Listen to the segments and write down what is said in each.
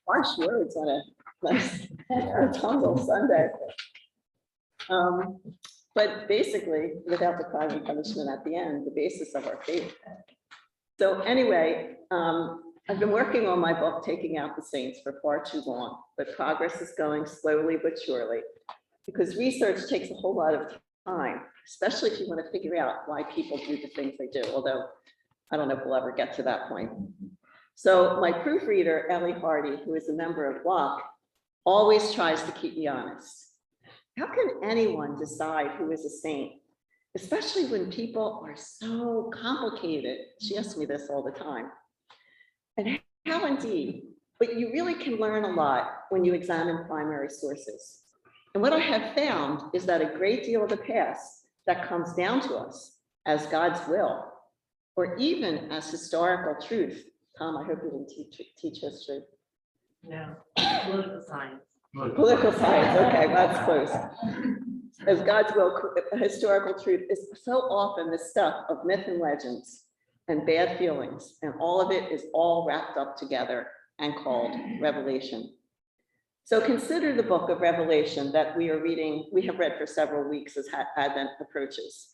Harsh words on a nice autumnal Sunday. But basically, without the crime and punishment at the end, the basis of our faith. So anyway, I've been working on my book, Taking Out the Saints, for far too long, but progress is going slowly but surely, because research takes a whole lot of time, especially if you want to figure out why people do the things they do, although I don't know if we'll ever get to that point. So my proofreader, Ellie Hardy, who is a member of WAC, always tries to keep me honest. How can anyone decide who is a saint, especially when people are so complicated? She asks me this all the time. And how indeed, but you really can learn a lot when you examine primary sources. And what I have found is that a great deal of the past that comes down to us as God's will, or even as historical truth. Tom, I hope you didn't teach history. No, political science. Political science, okay, that's close. As God's will, historical truth is so often the stuff of myth and legends and bad feelings, and all of it is all wrapped up together and called Revelation. So consider the book of Revelation that we are reading, we have read for several weeks as Advent approaches.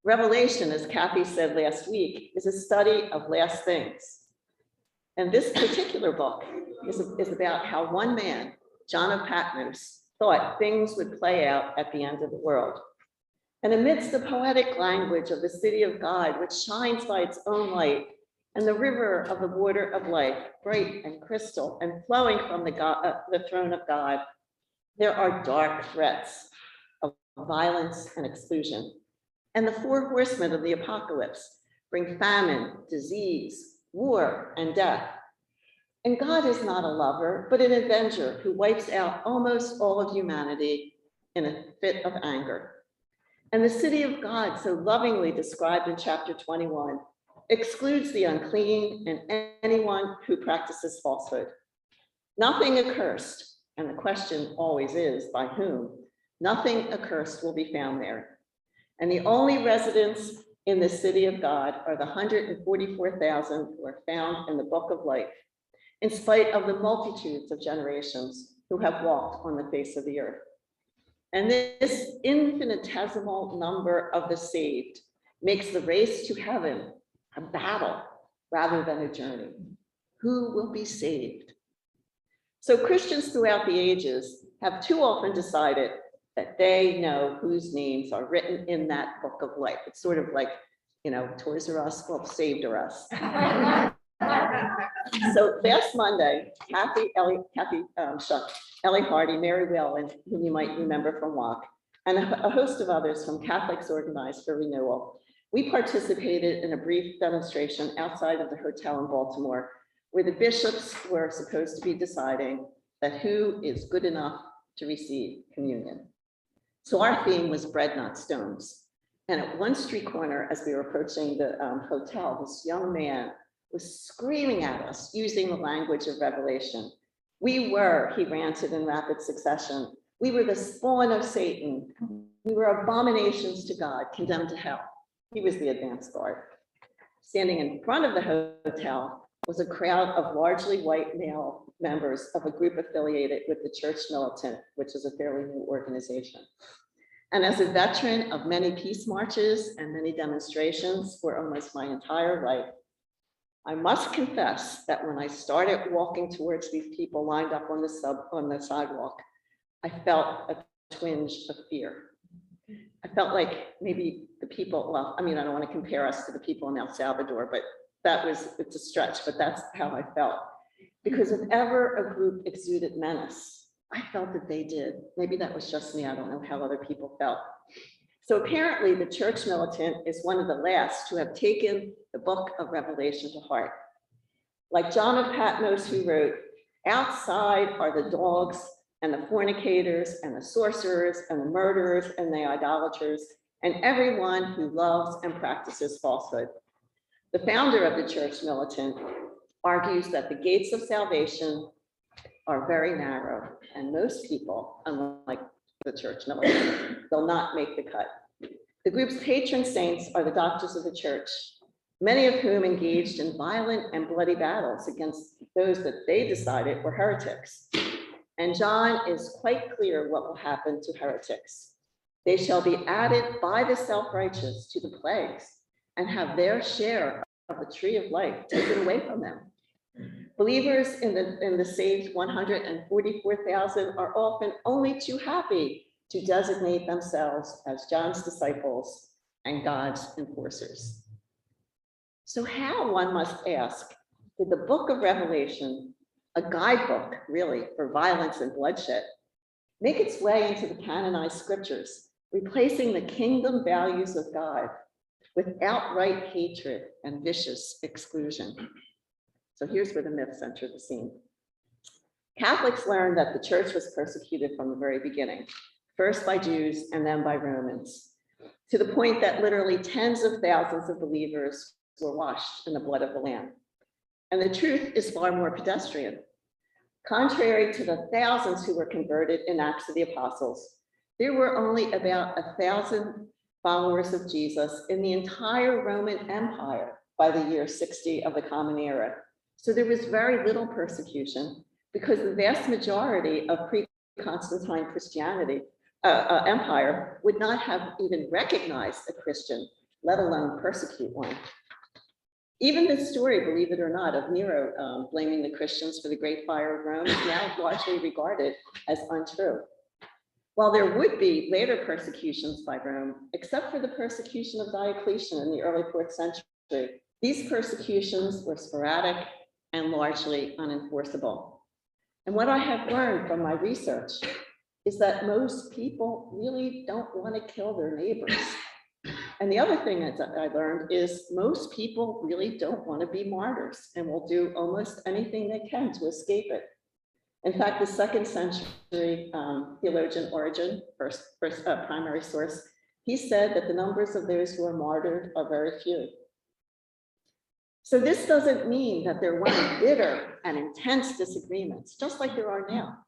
Revelation, as Kathy said last week, is a study of last things. And this particular book is about how one man, John of Patmos, thought things would play out at the end of the world. And amidst the poetic language of the city of God, which shines by its own light, and the river of the water of life, bright and crystal and flowing from the throne of God, there are dark threats of violence and exclusion. And the four horsemen of the apocalypse bring famine, disease, war, and death. And God is not a lover, but an avenger who wipes out almost all of humanity in a fit of anger. And the city of God, so lovingly described in chapter 21, excludes the unclean and anyone who practices falsehood. Nothing accursed, and the question always is, by whom? Nothing accursed will be found there. And the only residents in the city of God are the 144,000 who are found in the book of life, in spite of the multitudes of generations who have walked on the face of the earth. And this infinitesimal number of the saved makes the race to heaven a battle rather than a journey. Who will be saved? So Christians throughout the ages have too often decided that they know whose names are written in that book of life. It's sort of like, Toys R Us, well, saved are us. So last Monday, Ellie Hardy, Mary Whalen, whom you might remember from WAC, and a host of others from Catholics Organized for Renewal, we participated in a brief demonstration outside of the hotel in Baltimore, where the bishops were supposed to be deciding that who is good enough to receive communion. So our theme was bread, not stones. And at one street corner, as we were approaching the hotel, this young man was screaming at us using the language of Revelation. We were, he ranted in rapid succession, we were the spawn of Satan. We were abominations to God, condemned to hell. He was the advance guard. Standing in front of the hotel was a crowd of largely white male members of a group affiliated with the Church Militant, which is a fairly new organization. And as a veteran of many peace marches and many demonstrations for almost my entire life, I must confess that when I started walking towards these people lined up on the sidewalk, I felt a twinge of fear. I felt like maybe the people, well, I don't want to compare us to the people in El Salvador, but it's a stretch, but that's how I felt. Because if ever a group exuded menace, I felt that they did. Maybe that was just me. I don't know how other people felt. So apparently the Church Militant is one of the last to have taken the book of Revelation to heart. Like John of Patmos, who wrote, outside are the dogs and the fornicators and the sorcerers and the murderers and the idolaters and everyone who loves and practices falsehood. The founder of the Church Militant argues that the gates of salvation are very narrow, and most people, unlike the Church Militant, will not make the cut. The group's patron saints are the doctors of the church, many of whom engaged in violent and bloody battles against those that they decided were heretics. And John is quite clear what will happen to heretics. They shall be added by the self-righteous to the plagues and have their share of the tree of life taken away from them. Believers in the saved 144,000 are often only too happy to designate themselves as John's disciples and God's enforcers. So how, one must ask, did the book of Revelation, a guidebook really for violence and bloodshed, make its way into the canonized scriptures, replacing the kingdom values of God with outright hatred and vicious exclusion? So here's where the myths enter the scene. Catholics learned that the church was persecuted from the very beginning, first by Jews and then by Romans, to the point that literally tens of thousands of believers were washed in the blood of the Lamb. And the truth is far more pedestrian. Contrary to the thousands who were converted in Acts of the Apostles, there were only about 1,000 followers of Jesus in the entire Roman Empire by the year 60 of the Common Era. So there was very little persecution because the vast majority of pre-Constantine Christianity empire would not have even recognized a Christian, let alone persecute one. Even the story, believe it or not, of Nero blaming the Christians for the Great Fire of Rome is now largely regarded as untrue. While there would be later persecutions by Rome, except for the persecution of Diocletian in the early 4th century, these persecutions were sporadic and largely unenforceable. And what I have learned from my research is that most people really don't want to kill their neighbors. And the other thing that I learned is most people really don't want to be martyrs and will do almost anything they can to escape it. In fact, the 2nd century theologian Origen, first primary source, he said that the numbers of those who are martyred are very few. So this doesn't mean that there weren't bitter and intense disagreements, just like there are now.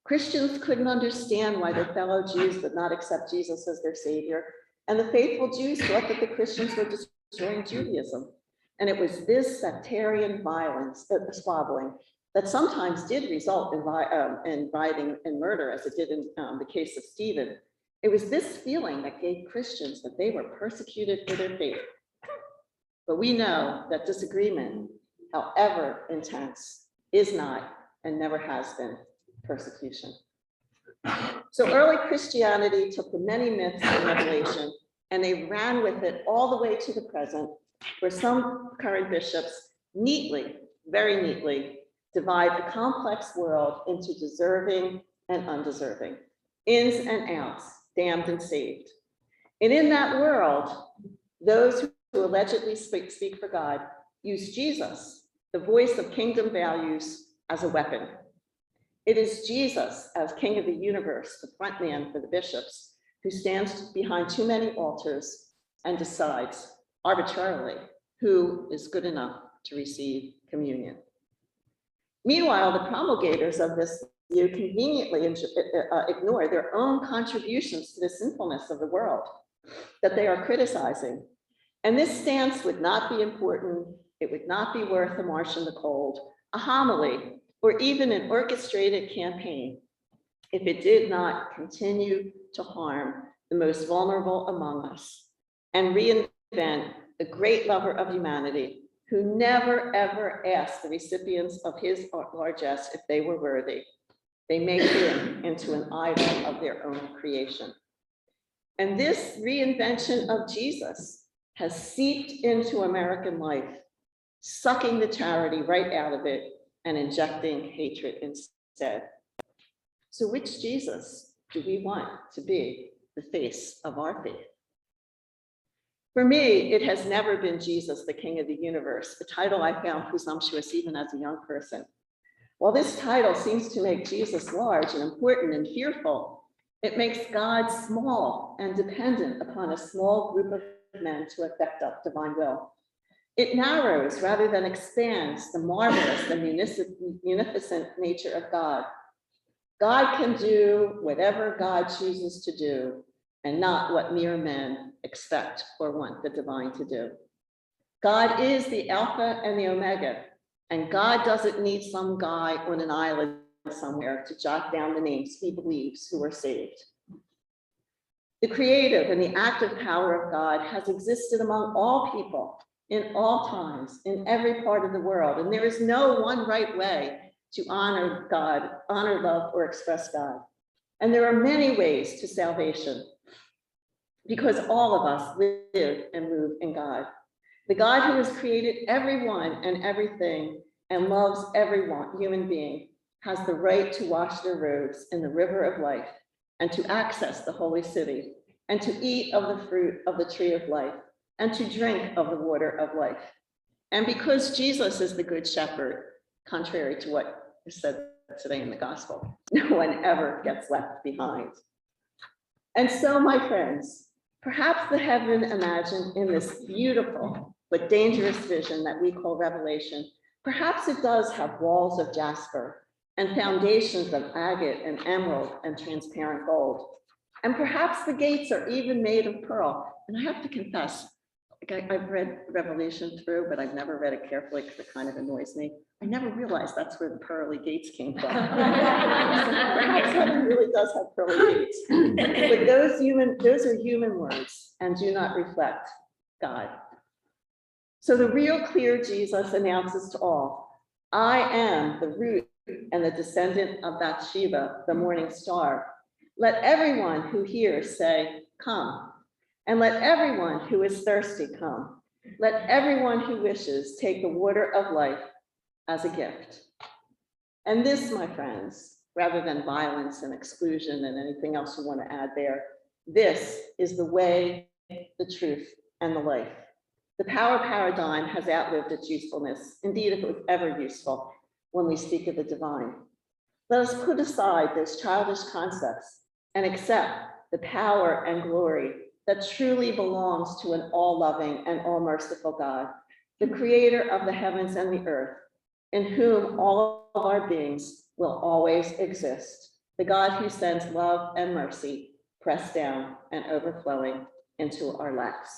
Christians couldn't understand why their fellow Jews would not accept Jesus as their savior, and the faithful Jews thought that the Christians were destroying Judaism. And it was this sectarian violence, squabbling, that sometimes did result in rioting and murder, as it did in the case of Stephen. It was this feeling that gave Christians that they were persecuted for their faith. But we know that disagreement, however intense, is not and never has been persecution. So early Christianity took the many myths of Revelation and they ran with it all the way to the present, where some current bishops neatly, very neatly, divide the complex world into deserving and undeserving, ins and outs, damned and saved. And in that world, those who allegedly speak for God use Jesus, the voice of kingdom values, as a weapon. It is Jesus, as King of the universe, the front man for the bishops, who stands behind too many altars and decides arbitrarily who is good enough to receive communion. Meanwhile, the promulgators of this view conveniently ignore their own contributions to the sinfulness of the world that they are criticizing. And this stance would not be important. It would not be worth a march in the cold, a homily, or even an orchestrated campaign if it did not continue to harm the most vulnerable among us and reinvent the great lover of humanity who never ever asked the recipients of his largesse if they were worthy. They make him into an idol of their own creation. And this reinvention of Jesus has seeped into American life, sucking the charity right out of it and injecting hatred instead. So which Jesus do we want to be the face of our faith? For me, it has never been Jesus, the King of the universe, a title I found presumptuous even as a young person. While this title seems to make Jesus large and important and fearful, it makes God small and dependent upon a small group of men to effect up divine will. It narrows rather than expands the marvelous and munificent nature of God. God can do whatever God chooses to do and not what mere men expect or want the divine to do. God is the Alpha and the Omega, and God doesn't need some guy on an island somewhere to jot down the names he believes who are saved. The creative and the active power of God has existed among all people in all times, in every part of the world, and there is no one right way to honor God, honor, love, or express God. And there are many ways to salvation because all of us live and move in God. The God who has created everyone and everything and loves everyone, human being, has the right to wash their robes in the river of life and to access the holy city and to eat of the fruit of the tree of life and to drink of the water of life. And because Jesus is the good shepherd, contrary to what is said today in the gospel, no one ever gets left behind. And so, my friends, perhaps the heaven imagined in this beautiful but dangerous vision that we call Revelation, perhaps it does have walls of jasper and foundations of agate and emerald and transparent gold. And perhaps the gates are even made of pearl. And I have to confess, I've read Revelation through, but I've never read it carefully because it kind of annoys me. I never realized that's where the pearly gates came from. Perhaps heaven really does have pearly gates. But those are human words and do not reflect God. So the real clear Jesus announces to all, I am the root and the descendant of Bathsheba, the morning star. Let everyone who hears say, come. And let everyone who is thirsty come. Let everyone who wishes take the water of life as a gift. And this, my friends, rather than violence and exclusion and anything else you want to add there, this is the way, the truth, and the life. The power paradigm has outlived its usefulness, indeed, if it was ever useful when we speak of the divine. Let us put aside those childish concepts and accept the power and glory that truly belongs to an all-loving and all-merciful God, the creator of the heavens and the earth, in whom all of our beings will always exist, the God who sends love and mercy, pressed down and overflowing into our laps.